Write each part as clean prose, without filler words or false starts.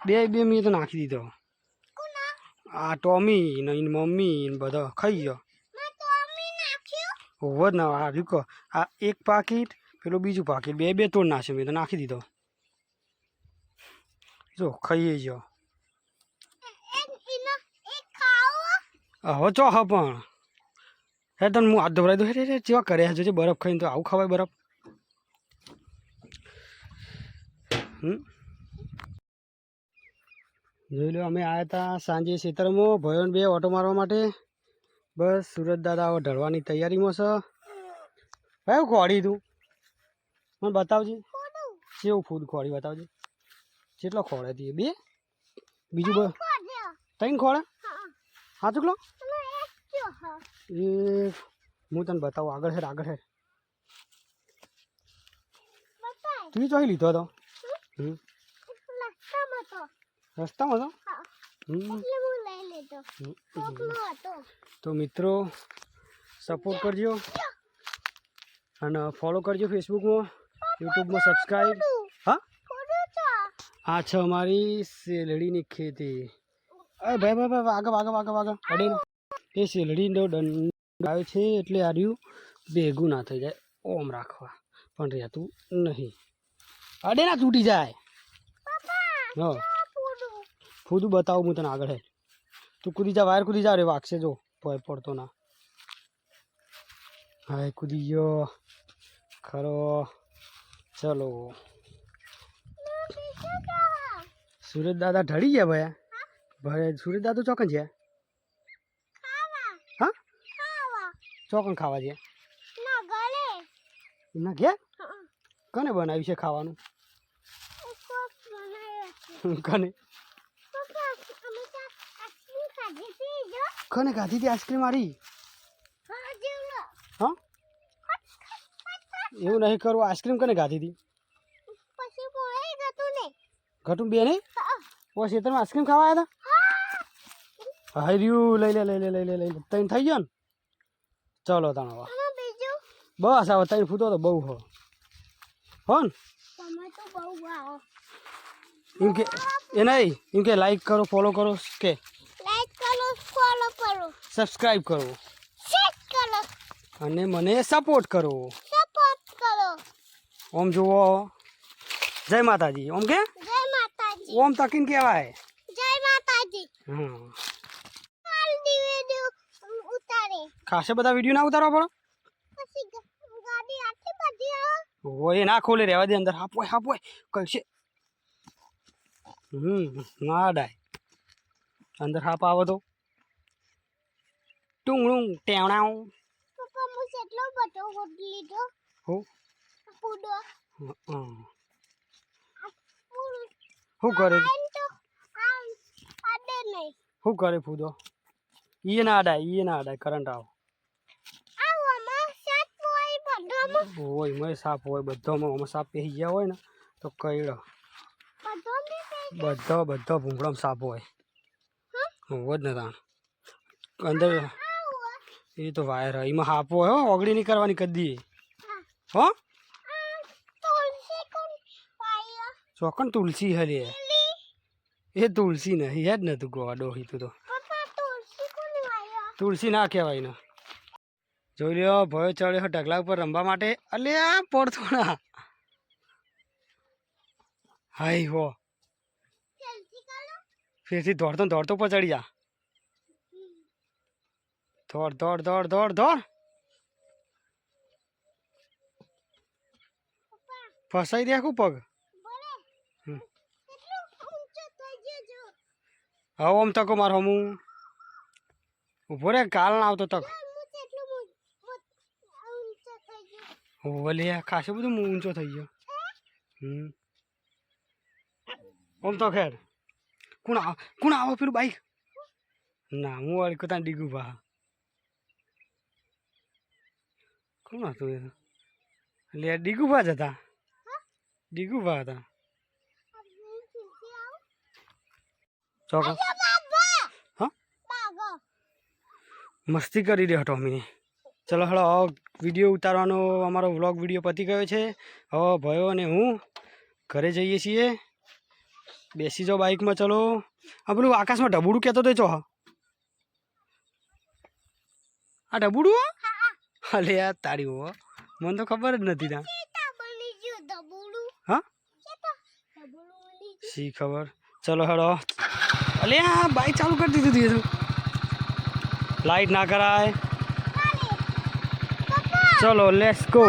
બે મેં તો નાખી દીધો. આ ટોમી ને એની મમ્મી ને બધા ખાઈ ગયો. હોવ જ ના આ રીકો આ એક પાકીટ પેલું બીજું પાકીટ બે તોડ નાખ્યો મેં તો નાખી દીધો. જો ખાઈએ ગયો. હવે ચો હ પણ હે તને હું હાથ ધોવરાઈ દઉં. હે ચેવા કરે જોજે બરફ ખાઈને તો આવું ખવાય બરફ. જોઈ લો અમે આવ્યા હતા સાંજે ખેતરમાં ભયોને બે ઓટો મારવા માટે. બસ સુરત દાદા હવે ઢળવાની તૈયારીમાં છે. કયું ખોડી તું મને બતાવજે કેવું ફૂડ ખોડી બતાવજે. કેટલો ખોળે હતી બે બીજું બ ત્રણ ખોળે હા ચૂકલો એ હું તને બતાવું આગળ હેડ તું ચોઈ લીધો હતો રસ્તામાં હતો. તો મિત્રો સપોર્ટ કરજો અને ફોલો કરજો ફેસબુકમાં યુટ્યુબમાં સબસ્ક્રાઈબ. હા આ છે અમારી શેલડીની ખેતી. અરે ભાઈ આગળ અડે એ શેલડીનો દંડ આવે છે એટલે આર્યું ભેગું ના થઈ જાય ઓમ રાખવા પણ રહેતું નહીં. અડે ના તૂટી જાય. હા ખુદું બતાવું હું તને આગળ. તું કૂદી જા વાયર કૂદી જા રે વાગશે જો ભય પડતો ના. હા કૂદી ગયો ખરો. ચલો સુરત દાદા ઢળી ગયા ભાઈ. ભાઈ સુરત દાદા ચોકન છે. હા ચોકન ખાવા છે ના ગયા. કને બનાવ્યું છે ખાવાનું? કને કને ખાધી હતી આઈસ્ક્રીમ મારી? હા એવું નહીં કરવું. આઈસ્ક્રીમ કને ખાધી હતી? ઘટું બે નહીં ઓ ખેતરમાં આઈસ્ક્રીમ ખાવા આવ્યા હતા. હાર્યું લઈ લે તઈને થઈ ગયો ને. ચલો તાણ હવે બસ હવે તઈને ફૂટો તો બહુ હો ને એમ કે એ નહીં એમ કે લાઈક કરો ફોલો કરો કે સબસ્ક્રાઈબ કરો અને મને સપોર્ટ કરો. ઓમ જુઓ જય માતાજી. ઓમ કે ઓમ તકીન કહેવાય. ખાસે બધા વિડીયો ના ઉતારવા પડે. હોય ના ખોલે રહેવા દે અંદર. હાપોય કશે ના ડાય અંદર હાપ આવો તો ટુંગળું ટેવણાવ શું કરે ફૂદો? ઈ ના અડાય કરંટ આવો હોય મેં સાપ હોય બધામાં સાપ પહેરી ગયા હોય ને તો કઈડો બધો ભૂંગળામાં સાપ હોય જ ને તાણ અંદર. એ તો વાયર એમાં હાપ હોય હો ઓગળી નહીં કરવાની કદી હો. ચોકન તુલસી હલે એ તુલસી નહીં યાદ ને તું ગોવા ડોહી તું તો તુલસી ના કહેવાય ને. જોઈ લ્યો ભયો ચડ્યો ઢગલા ઉપર રમવા માટે. અલ્યા પડતો ના હાય હો ફેરથી દોડતો પર ચડી જા. દોડ ફસાઈ દે આખું પગ. હવે આમ તકો મારો હું ઉભો રે કાલ ના આવતો તક. ઓલે ખાસું બધું ઊંચો થઈ ગયો. આમ તો ખેર કોણ આવો પેલું બાઈક ના હું વાળી કોતા ડીગું ભા કોણ હતું એ? લે ડીગું ભા જ હતા. ડીગું ભા હતા ચોકો. હા મસ્તી કરી દે હટો અમીને. ચલો હળો વિડીયો ઉતારવાનો અમારો વ્લોગ વિડીયો પતી ગયો છે. હવે ભયો અને હું ઘરે જઈએ છીએ. બેસી જાઓ બાઇકમાં. ચલો આ પેલું આકાશમાં ઢબુડું કહેતો તો ચો આ ઢબુડું અલે યાર તારી હો મને તો ખબર જ નથી ના. હા શી ખબર. ચલો હેડો. અલે આ બાઇક ચાલુ કરી દીધું તું લાઈટ ના કરાય. ચલો લેટ્સ ગો.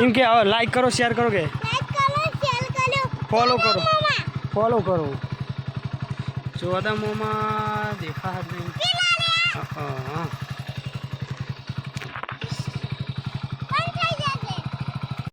એમ કે લાઈક કરો શેર કરો કે ફોલો કરો ફોલો કરો. જોવા મોમાં દેખા જ નહીં.